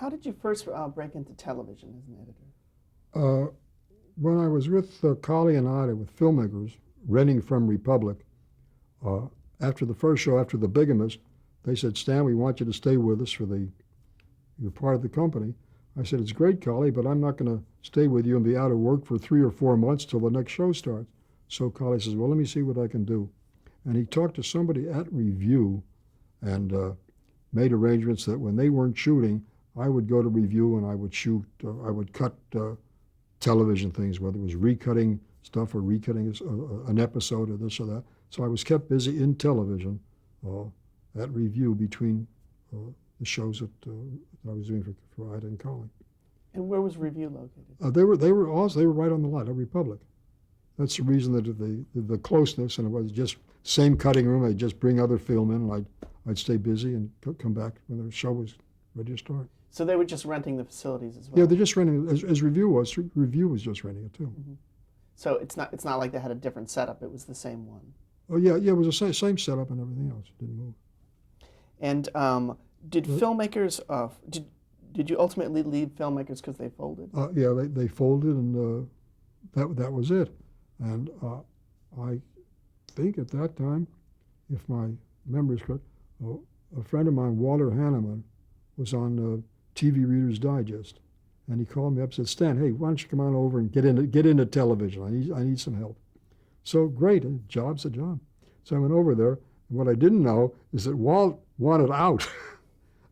How did you first break into television as an editor? Uh, when I was with Colley and Ida, with filmmakers, renting from Republic, uh, after the first show, after The Bigamist, they said, Stan, we want you to stay with us you're part of the company. I said, it's great, Colley, but I'm not going to stay with you and be out of work for 3 or 4 months till the next show starts. So Colley says, well, let me see what I can do. And he talked to somebody at Review and made arrangements that when they weren't shooting, I would go to Review and I would shoot, I would cut television things, whether it was recutting stuff or recutting an episode or this or that. So I was kept busy in television at Review between the shows that I was doing for Ida and Colley. And where was Review located? They were right on the line at Republic. That's the reason that the closeness, and it was just same cutting room. I'd just bring other film in, and I'd stay busy and come back when the show was ready to start. So they were just renting the facilities as well? Yeah, they're just renting, as Review was. Review was just renting it too. Mm-hmm. So it's not like they had a different setup. It was the same one. Oh yeah, it was the same setup and everything else. It didn't move. And did filmmakers? Did you ultimately leave filmmakers because they folded? Yeah, they folded, and that was it. And I think at that time, if my memory is correct, a friend of mine, Walter Hanneman, was on TV Reader's Digest, and he called me up and said, Stan, hey, why don't you come on over and get into television? I need some help. So great, a job's a job. So I went over there, and what I didn't know is that Walt wanted out.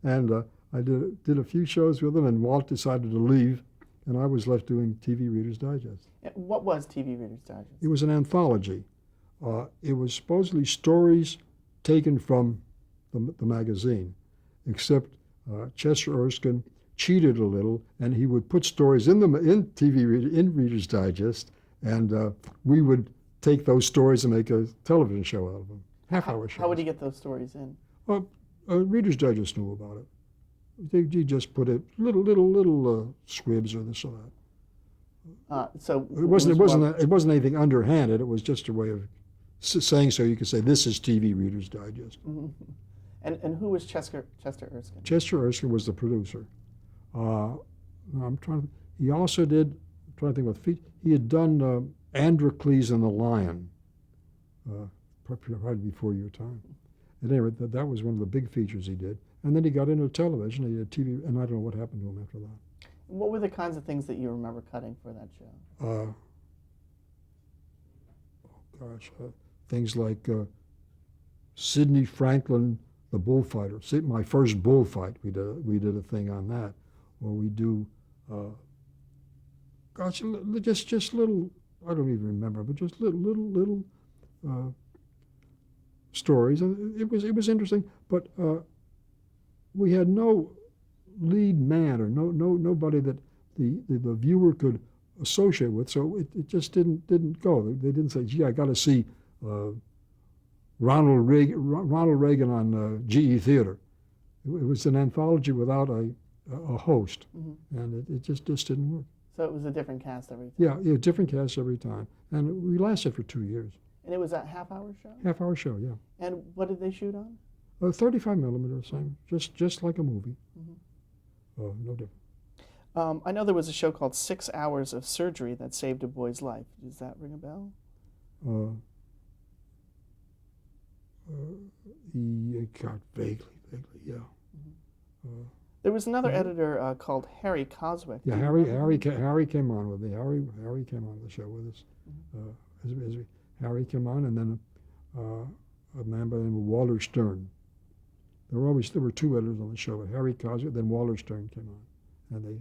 And I did a few shows with him, and Walt decided to leave, and I was left doing TV Reader's Digest. What was TV Reader's Digest? It was an anthology. It was supposedly stories taken from the magazine, except Chester Erskine cheated a little, and he would put stories in Reader's Digest, and we would take those stories and make a television show out of them, half-hour shows. How would he get those stories in? Reader's Digest knew about it. He just put it little squibs or this or that. So it wasn't anything underhanded. It was just a way of saying so you could say this is TV Reader's Digest. Mm-hmm. And who was Chester Erskine? Chester Erskine was the producer. He also did. I'm trying to think what feet. He had done Androcles and the Lion, right before your time. At any rate, that was one of the big features he did. And then he got into television. He did TV, and I don't know what happened to him after that. What were the kinds of things that you remember cutting for that show? Things like Sidney Franklin, the bullfighter. My first bullfight, we did a thing on that. Or we do, just little, I don't even remember, but just little stories. And it was interesting, but we had no lead man or nobody that the viewer could associate with, so it just didn't go. They didn't say, gee, I got to see Ronald Reagan on GE Theater. It was an anthology without a host, mm-hmm. and it just didn't work. So it was a different cast every time? Yeah, different cast every time. And we lasted for 2 years. And it was a half-hour show? Half-hour show, yeah. And what did they shoot on? 35 millimeter, same, just like a movie. Mm-hmm. No different. I know there was a show called 6 Hours of Surgery that saved a boy's life. Does that ring a bell? God, vaguely, yeah. Mm-hmm. There was another editor called Harry Coswick. Yeah, Harry came on with me. Harry came on the show with us. Mm-hmm. Harry came on, and then a man by the name of Walter Stern. There were two editors on the show, but Harry Coswick, then Walter Stern came on, and they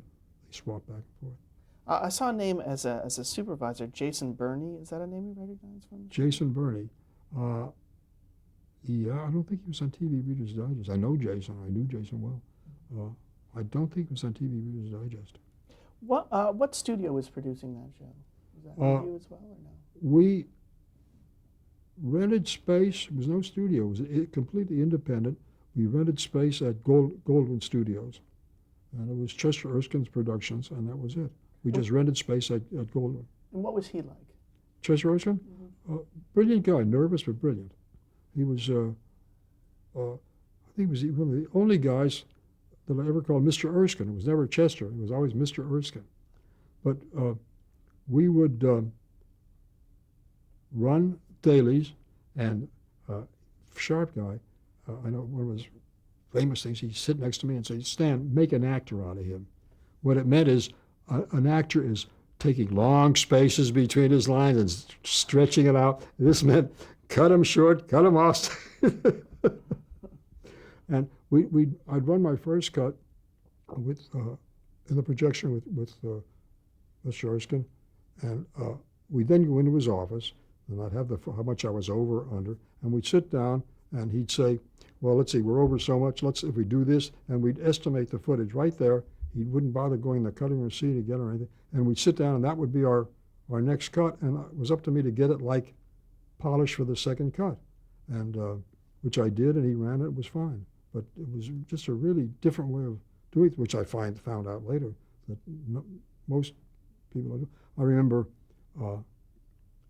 swapped back and forth. I saw a name as a supervisor, Jason Burney. Is that a name you recognize from? Jason Burney. Yeah, I don't think he was on TV Reader's Digest. I know Jason. I knew Jason well. I don't think he was on TV Reader's Digest. What studio was producing that show? Was that you as well, or no? We rented space. There was no studio. It was completely independent. We rented space at Goldwyn Studios. And it was Chester Erskine's Productions, and that was it. We just rented space at Goldwyn. And what was he like? Chester Erskine? Mm-hmm. Brilliant guy, nervous but brilliant. He was, I think he was one of the only guys that I ever called Mr. Erskine. It was never Chester. It was always Mr. Erskine. But we would run dailies, and sharp guy, I know one of his famous things, he'd sit next to me and say, Stan, make an actor out of him. What it meant is an actor is taking long spaces between his lines and stretching it out. This meant cut him short, cut him off. And I'd run my first cut with in the projection with Mr. Erskine, and we'd then go into his office, and I'd have how much I was over or under, and we'd sit down, and he'd say, well, let's see, we're over so much, if we do this, and we'd estimate the footage right there. He wouldn't bother going in the cutting room seat again or anything, and we'd sit down, and that would be our next cut, and it was up to me to get it like polished for the second cut, and which I did, and he ran it. It was fine, but it was just a really different way of doing it, which I found out later that most people don't do. I remember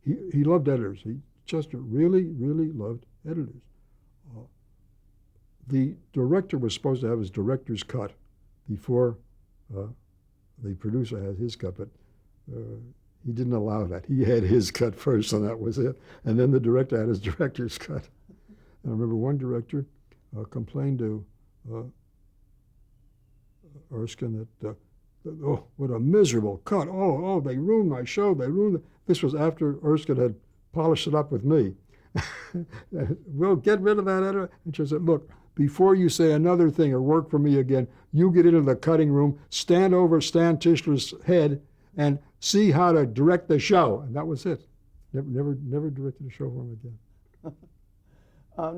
he loved editors. Chester really, really loved editors. The director was supposed to have his director's cut before the producer had his cut, but he didn't allow that. He had his cut first, and that was it. And then the director had his director's cut. And I remember one director complained to Erskine that, oh, what a miserable cut. Oh, they ruined my show. They ruined it. This was after Erskine had polished it up with me. We'll get rid of that editor. And she said, look, before you say another thing or work for me again, you get into the cutting room, stand over Stan Tischler's head, and see how to direct the show. And that was it. Never directed a show for him again.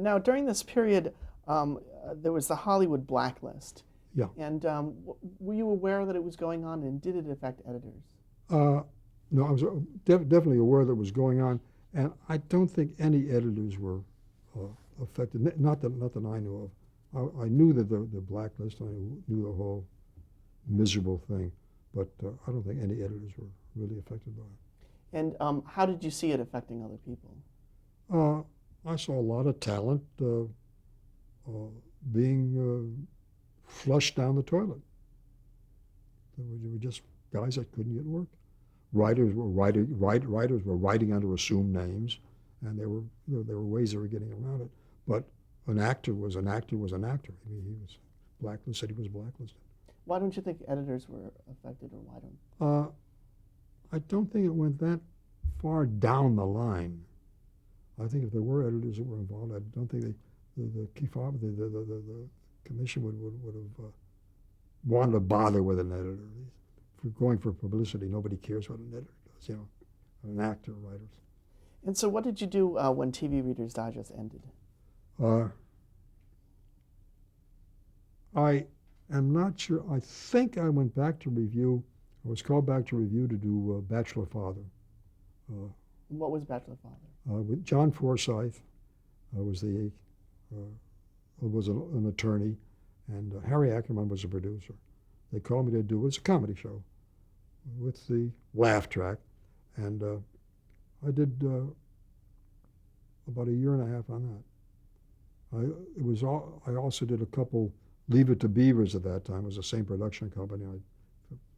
Now, during this period, there was the Hollywood blacklist. Yeah. And were you aware that it was going on, and did it affect editors? No, I was definitely aware that it was going on, and I don't think any editors were affected. Not that I knew of. I knew that the blacklist. I knew the whole miserable thing, but I don't think any editors were really affected by it. And how did you see it affecting other people? I saw a lot of talent being flushed down the toilet. There were just guys that couldn't get work. Writers were writing under assumed names, and there were ways they were getting around it. But an actor was an actor. I mean, he was blacklisted. Said he was blacklisted. Why don't you think editors were affected, or why don't? I don't think it went that far down the line. I think if there were editors that were involved, I don't think the commission would have wanted to bother with an editor. If you're going for publicity, nobody cares what an editor does, an actor, writers. And so what did you do when TV Reader's Digest ended? I am not sure. I think I went back to review. I was called back to review to do Bachelor Father. What was Bachelor Father? With John Forsythe was an attorney, and Harry Ackerman was a producer. They called me to do it. It's a comedy show with the laugh track, and I did about a year and a half on that. I also did a couple Leave It to Beavers at that time. It was the same production company.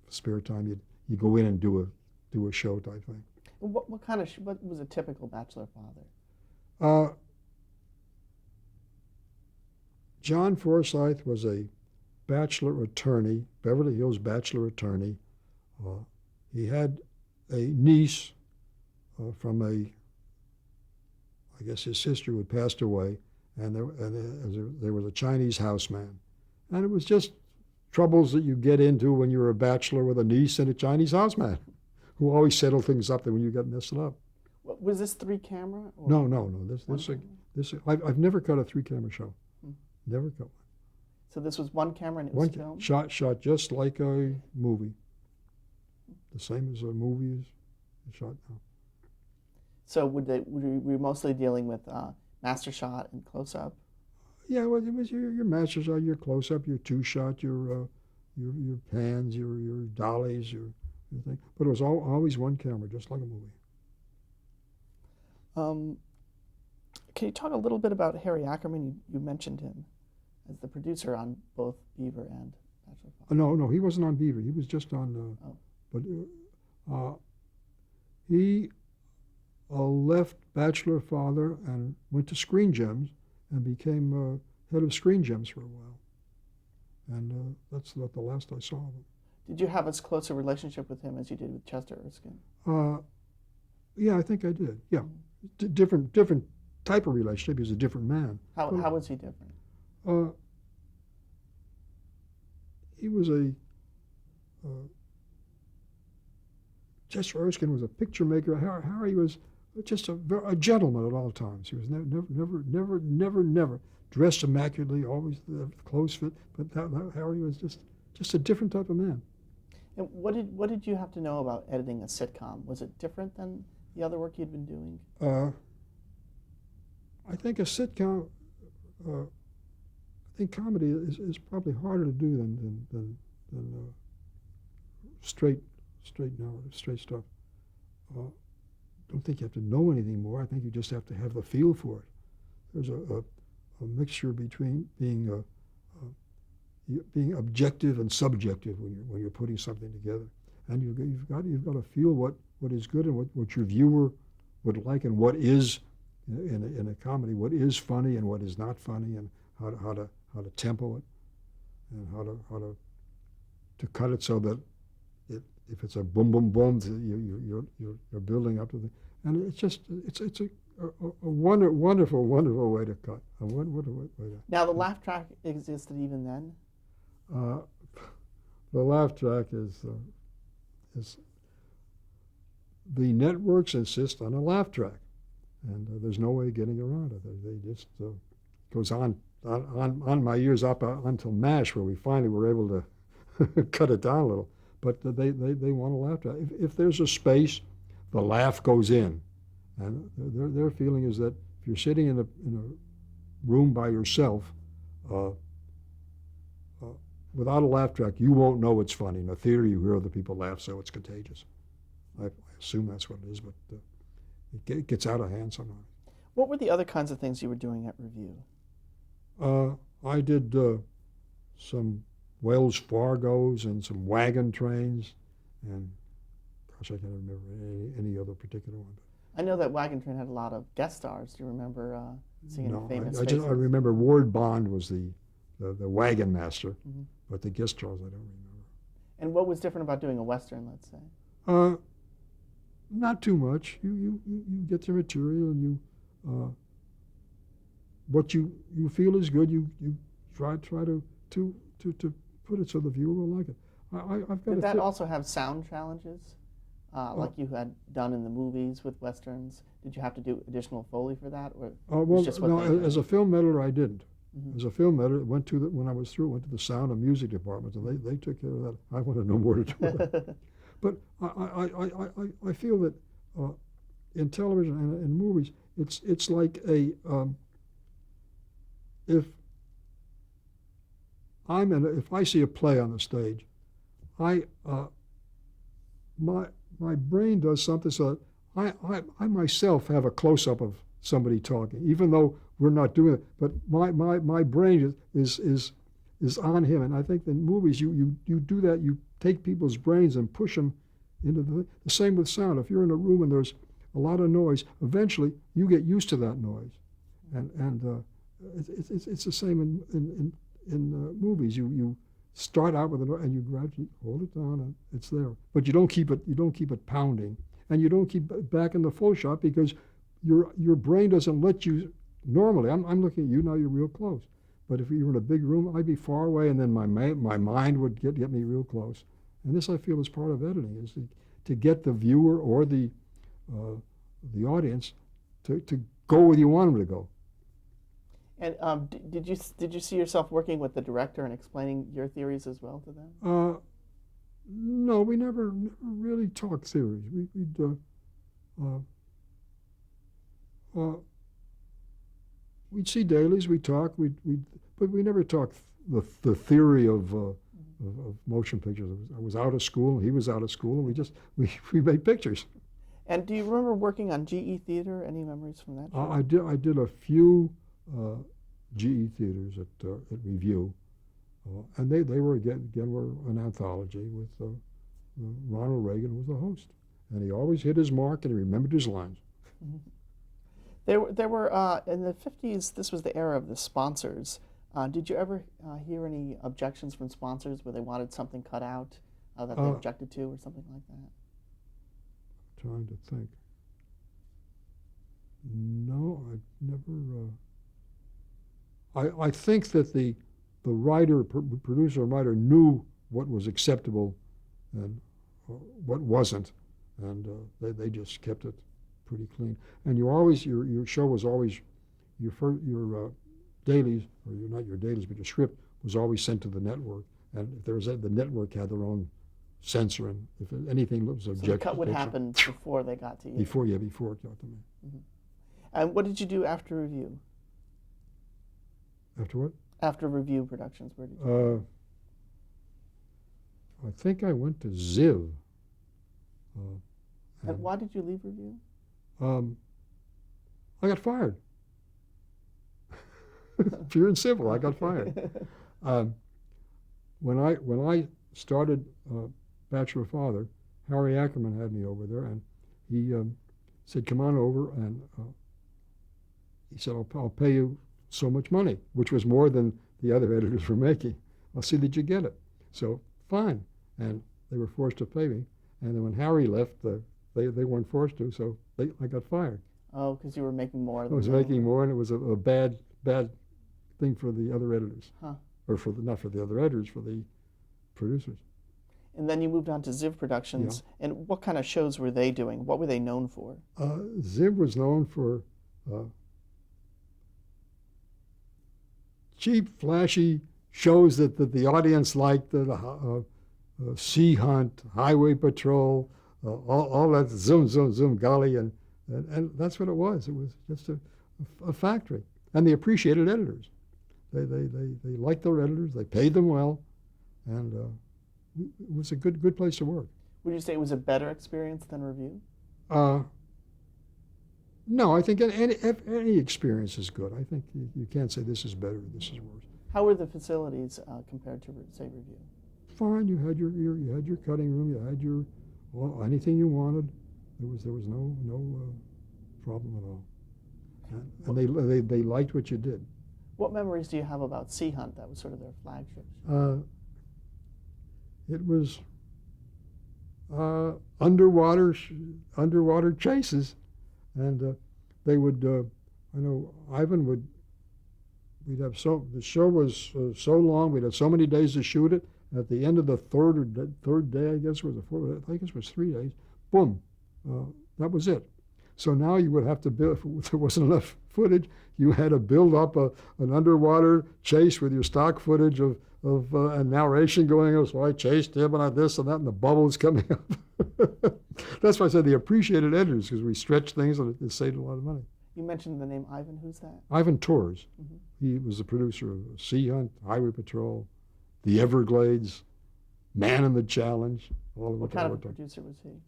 Spare time, you go in and do a show type thing. What was a typical Bachelor Father? John Forsythe was a bachelor attorney, Beverly Hills bachelor attorney. He had a niece from I guess his sister who had passed away, and there was a Chinese houseman. And it was just troubles that you get into when you're a bachelor with a niece and a Chinese houseman, who always settle things up when you got messed up. Was this 3-camera? No. I've never cut a 3-camera show. Never cut one. So this was 1 camera and it was filmed? Shot just like a movie. The same as a movie is shot now. So were we mostly dealing with master shot and close-up? Yeah, well, it was your master shot, your close-up, your 2-shot, your pans, your dollies, your thing. But it was always 1 camera, just like a movie. Can you talk a little bit about Harry Ackerman? You mentioned him as the producer on both Beaver and Bachelor Father. No, he wasn't on Beaver. He was just on. But he left Bachelor Father and went to Screen Gems and became head of Screen Gems for a while. And that's not the last I saw of him. Did you have as close a relationship with him as you did with Chester Erskine? Yeah, I think I did. Yeah, different type of relationship. He was a different man. How was he different? He was Chester Erskine was a picture maker. Harry was just a gentleman at all times. He was never dressed immaculately, always the clothes fit. But Harry was just a different type of man. And what did you have to know about editing a sitcom? Was it different than the other work you'd been doing? I think a sitcom. I think comedy is probably harder to do than straight narrative, straight stuff. Don't think you have to know anything more. I think you just have to have the feel for it. There's a mixture between being objective and subjective when you're putting something together, and you've got to feel what is good and what your viewer would like, and what is in a comedy, what is funny and what is not funny, and how to tempo it, and how to cut it so that if it's a boom boom boom, you're building up to the, and it's a wonderful way to cut. A wonderful way to. Now the laugh track existed even then. The laugh track is the networks insist on a laugh track, and there's no way of getting around it. They just goes on my years up until MASH, where we finally were able to cut it down a little. But they want a laugh track. If there's a space, the laugh goes in, and their feeling is that if you're sitting in a room by yourself, without a laugh track, you won't know it's funny. In a theater, you hear other people laugh, so it's contagious. I assume that's what it is, but it gets out of hand sometimes. What were the other kinds of things you were doing at Review? I did some Wells Fargos and some wagon trains, and gosh, I can't remember any other particular one. I know that Wagon Train had a lot of guest stars. Do you remember seeing any famous faces? I remember Ward Bond was the wagon master, but the guest stars I don't remember. And what was different about doing a Western, let's say? Not too much. You get the material, and what you feel is good. You try to put it so the viewer will like it. Did that also have sound challenges, like you had done in the movies with Westerns? Did you have to do additional Foley for that, or well, no? As a film editor, I didn't. As a film editor, when I was through, went to the sound and music department, and they took care of that. I wanted no more to do with that. But I feel that in television and in movies, it's like if I see a play on the stage, my brain does something so that I myself have a close up of somebody talking, even though we're not doing it. But my brain is on him, and I think in movies you do that. You take people's brains and push them into the same with sound. If you're in a room and there's a lot of noise, eventually you get used to that noise, and it's the same in movies. You start out with it and you gradually hold it down and it's there, but you don't keep it pounding, and you don't keep it back in the full shot because your brain doesn't let you. Normally, I'm looking at you now. You're real close, but if you were in a big room, I'd be far away, and then my mind would get me real close. And this, I feel, is part of editing, is to get the viewer or the audience to go where you want them to go. And did you see yourself working with the director and explaining your theories as well to them? No, we never really talked theories. We'd see dailies, we'd talk, but we never talked the theory of motion pictures. I was out of school, he was out of school, and we made pictures. And do you remember working on GE Theater? Any memories from that show? I did a few GE Theaters at Review, and they were again were an anthology with Ronald Reagan was the host, and he always hit his mark and he remembered his lines. Mm-hmm. There were in the 50s. This was the era of the sponsors. Did you ever hear any objections from sponsors where they wanted something cut out that they objected to, or something like that? Trying to think. No, I've never. I think that the writer, producer and writer knew what was acceptable and what wasn't, and they just kept it pretty clean. And you always your show was always your dailies, or not your dailies, but your script was always sent to the network. And if there was the network had their own censor, and if anything was objective, so the cut would happen before they got to you. Before it got to me. Mm-hmm. And what did you do after review? After what? After Review Productions, where did you? I think I went to Ziv. And why did you leave Review? I got fired. Pure and simple, I got fired. When I started Bachelor Father, Harry Ackerman had me over there, and he said, "Come on over," and he said, "I'll pay you so much money," which was more than the other editors were making. "I'll see that you get it." So fine, and they were forced to pay me. And then when Harry left, they weren't forced to, so I got fired. Oh, because you were making more. I was making more, and it was a bad thing for the other editors, or not for the other editors, for the producers. And then you moved on to Ziv Productions. Yeah. And what kind of shows were they doing? What were they known for? Ziv was known for cheap, flashy shows that the audience liked, Sea Hunt, Highway Patrol, all that zoom, zoom, zoom, golly, and that's what it was. It was just a factory. And they appreciated editors. They liked their editors. They paid them well, and it was a good place to work. Would you say it was a better experience than Review? No, I think any experience is good. I think you can't say this is better or this is worse. How were the facilities compared to, say, Review? Fine. You had your cutting room. You had anything you wanted. There was no problem at all. And they liked what you did. What memories do you have about Sea Hunt? That was sort of their flagship. It was underwater chases, and they would. I know Ivan would. We'd have the show was so long. We'd have so many days to shoot it. At the end of the third day, I guess it was 3 days. Boom, that was it. So now you would have to build. If there wasn't enough footage, you had to build up an underwater chase with your stock footage of a narration going on. So I chased him and I this and that, and the bubbles coming up. That's why I said they appreciated editors, because we stretched things and it saved a lot of money. You mentioned the name Ivan. Who's that? Ivan Tors. Mm-hmm. He was the producer of Sea Hunt, Highway Patrol, The Everglades, Man in the Challenge. All of what kind of a producer was he?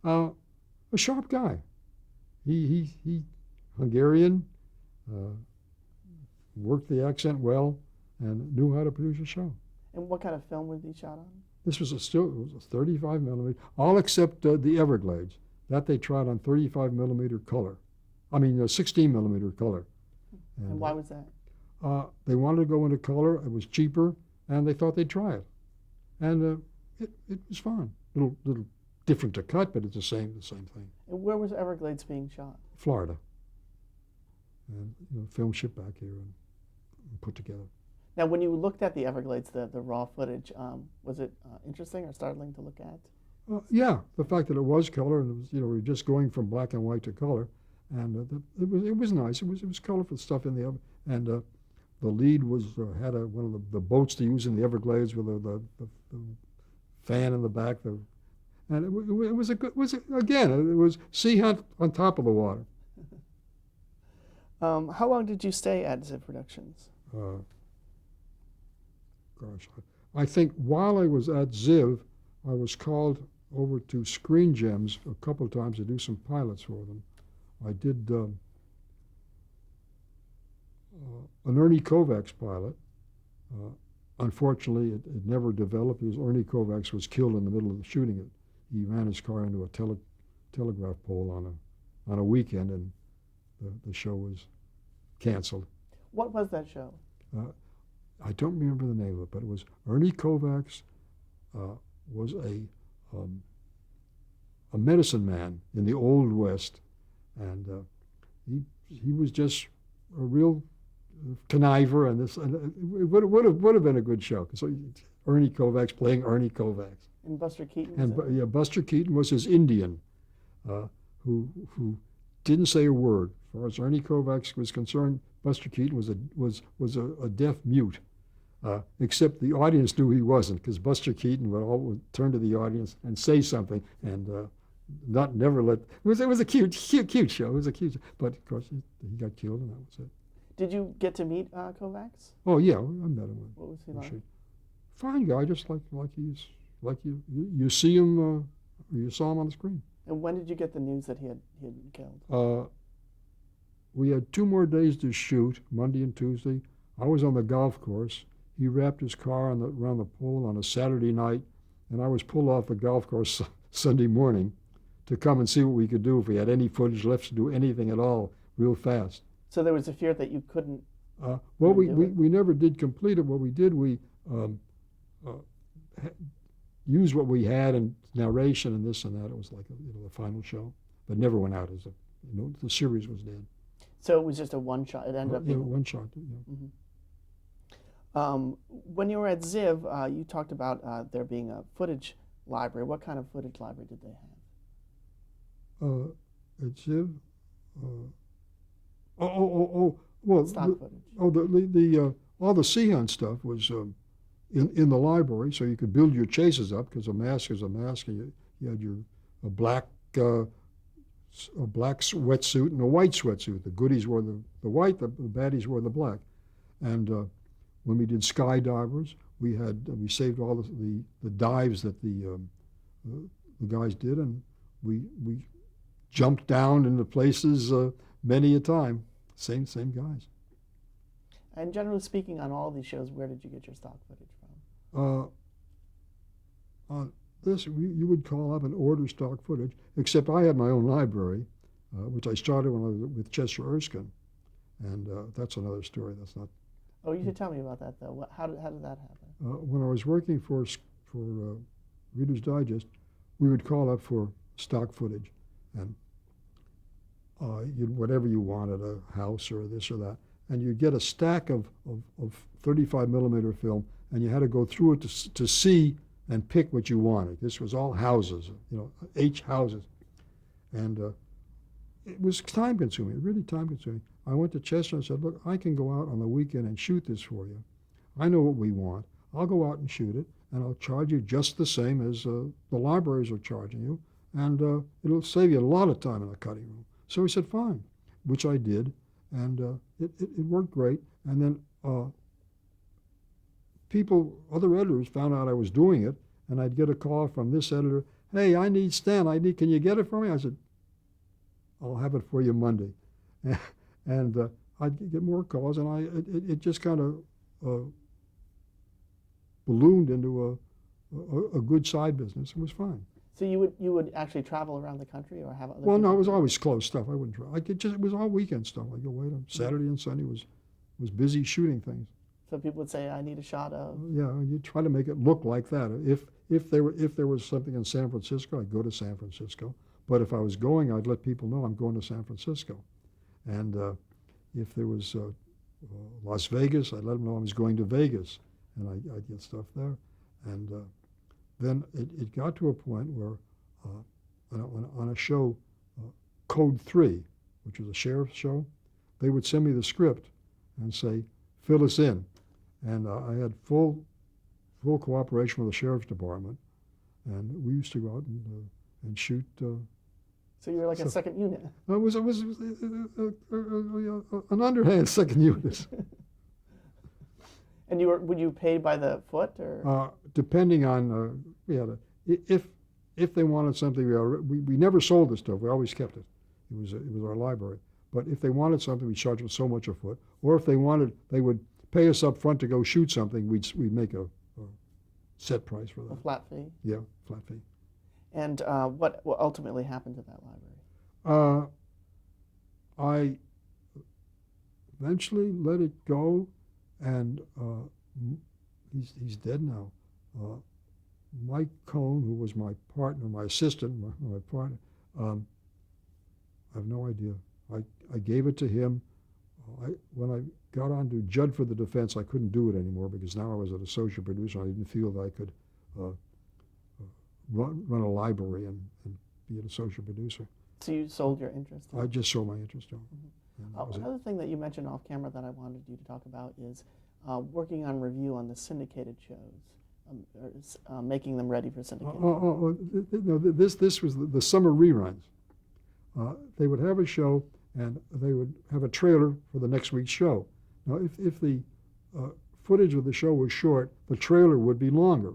A sharp guy. He Hungarian, worked the accent well, and knew how to produce a show. And what kind of film was he shot on? This was it was a 35 millimeter, all except the Everglades. That they tried on 35 millimeter color. 16 millimeter color. And why was that? They wanted to go into color. It was cheaper, and they thought they'd try it. And it was fun. Little different to cut, but it's the same thing. And where was Everglades being shot? Florida. And film shipped back here and put together. Now, when you looked at the Everglades, the raw footage, was it interesting or startling to look at? Yeah, the fact that it was color, and it was, we were just going from black and white to color, and it was nice. It was colorful stuff in the and the lead had one of the boats to use in the Everglades with the fan in the back. And it was Sea Hunt on top of the water. How long did you stay at Ziv Productions? I think while I was at Ziv, I was called over to Screen Gems a couple of times to do some pilots for them. I did an Ernie Kovacs pilot. Unfortunately, it never developed because Ernie Kovacs was killed in the middle of shooting it. He ran his car into a telegraph pole on a weekend, and the show was canceled. What was that show? I don't remember the name of it, but it was Ernie Kovacs was a medicine man in the Old West, and he was just a real conniver, and it would have been a good show. So Ernie Kovacs playing Ernie Kovacs. And Buster Keaton. And yeah, Buster Keaton was his Indian, who didn't say a word. As far as Ernie Kovacs was concerned, Buster Keaton was a deaf mute. Except the audience knew he wasn't, because Buster Keaton would turn to the audience and say something, and never let. It was a cute show. It was a cute show. But of course he got killed, and that was it. Did you get to meet Kovacs? Oh yeah, I met him. What was he like? Fine guy, just like you see him, or you saw him on the screen. And when did you get the news that he had been killed? We had 2 more days to shoot, Monday and Tuesday. I was on the golf course. He wrapped his car around the pole on a Saturday night, and I was pulled off the golf course Sunday morning to come and see what we could do, if we had any footage left to do anything at all real fast. So there was a fear that you couldn't. We never did complete it. What we did, we used what we had in narration and this and that. It was like a final show, but never went out as the series was dead. So it was just a one shot. It ended up being one shot. Yeah. Mm-hmm. When you were at Ziv, you talked about there being a footage library. What kind of footage library did they have? At Ziv. Well, stock footage. All the sea hunt stuff was in the library, so you could build your chases up, because a mask is a mask, and you had a black sweatsuit and a white sweatsuit. The goodies wore the white, the baddies wore the black. And when we did skydivers, we saved all the dives that the guys did, and we jumped down into places many a time. Same guys. And generally speaking, on all these shows, where did you get your stock footage from? On this, you would call up and order stock footage, except I had my own library, which I started when I was with Chester Erskine, and that's another story. That's not. Oh, you should tell me about that, though. How did that happen? When I was working for Reader's Digest, we would call up for stock footage, and whatever you wanted, a house or this or that, and you'd get a stack of 35 millimeter film, and you had to go through it to see and pick what you wanted. This was all houses, H houses, and it was time consuming, really time consuming. I went to Chester and said, look, I can go out on the weekend and shoot this for you. I know what we want. I'll go out and shoot it, and I'll charge you just the same as the libraries are charging you, and it'll save you a lot of time in the cutting room. So he said, fine, which I did, and it worked great. And then other editors found out I was doing it, and I'd get a call from this editor, hey, I need Stan, can you get it for me? I said, I'll have it for you Monday. And I'd get more calls, and it just kind of ballooned into a good side business. It was fine. So you would actually travel around the country, or have other? Well, no, it was always close stuff. I wouldn't travel. It was all weekend stuff. I go away on Saturday and Sunday was busy shooting things. So people would say, I need a shot of. Yeah, you try to make it look like that. If there was something in San Francisco, I'd go to San Francisco. But if I was going, I'd let people know I'm going to San Francisco. And if there was Las Vegas, I'd let them know I was going to Vegas, and I'd get stuff there. And then it got to a point where on a show, Code 3, which was a sheriff's show, they would send me the script and say, fill us in. And I had full cooperation with the sheriff's department, and we used to go out and shoot. So you were like a second unit. It was an underhand second unit. And would you pay by the foot, or? Depending on if they wanted something, we never sold the stuff. We always kept it. It was our library. but if they wanted something, we'd charge them so much a foot. Or if they wanted, they would pay us up front to go shoot something, we'd make a set price for that. A flat fee? Yeah, flat fee. And what ultimately happened to that library? I eventually let it go, and he's dead now. Mike Cohn, who was my partner, my assistant, my partner, I have no idea. I gave it to him. When I got on to Judd for the Defense, I couldn't do it anymore because now I was an associate producer. I didn't feel that I could run a library and be an associate producer. So you sold your interest in it? I just sold my interest in it. Another thing that you mentioned off camera that I wanted you to talk about is working on review on the syndicated shows, making them ready for syndication. No, this was the summer reruns. They would have a show, and they would have a trailer for the next week's show. Now, if the footage of the show was short, the trailer would be longer,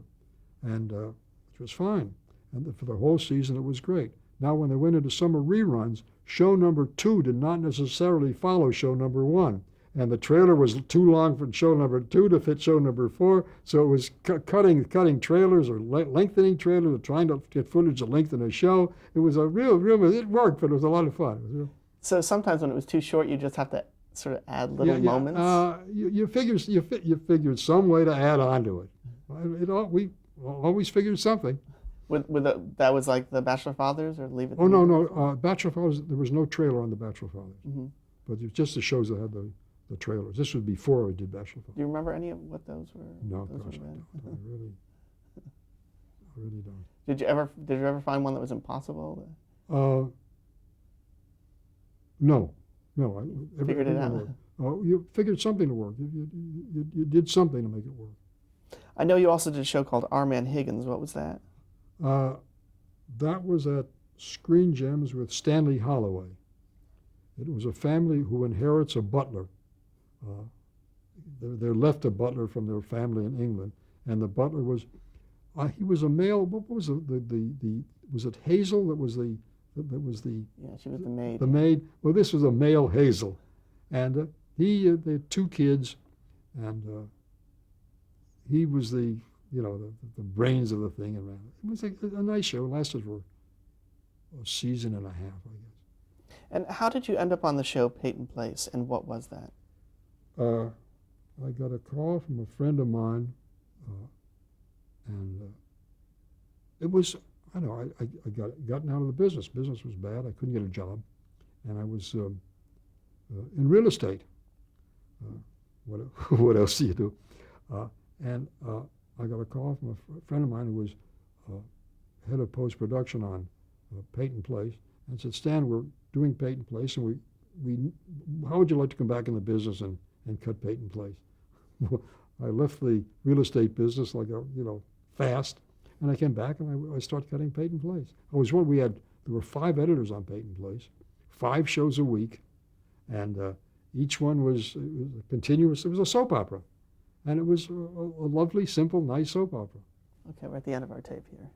and which was fine. And for the whole season, it was great. Now, when they went into summer reruns, show number 2 did not necessarily follow show number 1. And the trailer was too long for show number 2 to fit show number 4. So it was cutting trailers or lengthening trailers or trying to get footage to lengthen a show. It was a real, it worked, but it was a lot of fun. So sometimes when it was too short, you just have to sort of add little moments? You figured some way to add on to it. We always figured something. That was like the Bachelor Fathers, or Leave It to Oh, Me? no. Bachelor Fathers, there was no trailer on the Bachelor Fathers. Mm-hmm. But it was just the shows that had the trailers. This was before I did Bachelor Fathers. Do you remember any of what those were? No, those gosh, were I in? don't. I really don't. Did you ever find one that was impossible? No. Figured it out. You figured something to work. You did something to make it work. I know you also did a show called Our Man Higgins. What was that? That was at Screen Gems with Stanley Holloway. It was a family who inherits a butler. They're left a butler from their family in England, and the butler was, he was a male. What was was it Hazel that was the? Yeah, she was the maid. The maid. Well, this was a male Hazel, and they had 2 kids, and he was the brains of the thing. And it was a nice show. It lasted for a season and a half, I guess. And how did you end up on the show Peyton Place, and what was that? I got a call from a friend of mine, and it was, I gotten out of the business. Business was bad. I couldn't get a job, and I was in real estate. What else do you do? And I got a call from a friend of mine who was head of post-production on Peyton Place, and said, "Stan, we're doing Peyton Place, and how would you like to come back in the business and cut Peyton Place?" I left the real estate business fast, and I came back and I started cutting Peyton Place. There were 5 editors on Peyton Place, 5 shows a week, and each one was continuous. It was a soap opera, and it was a lovely, simple, nice soap opera. Okay, we're at the end of our tape here.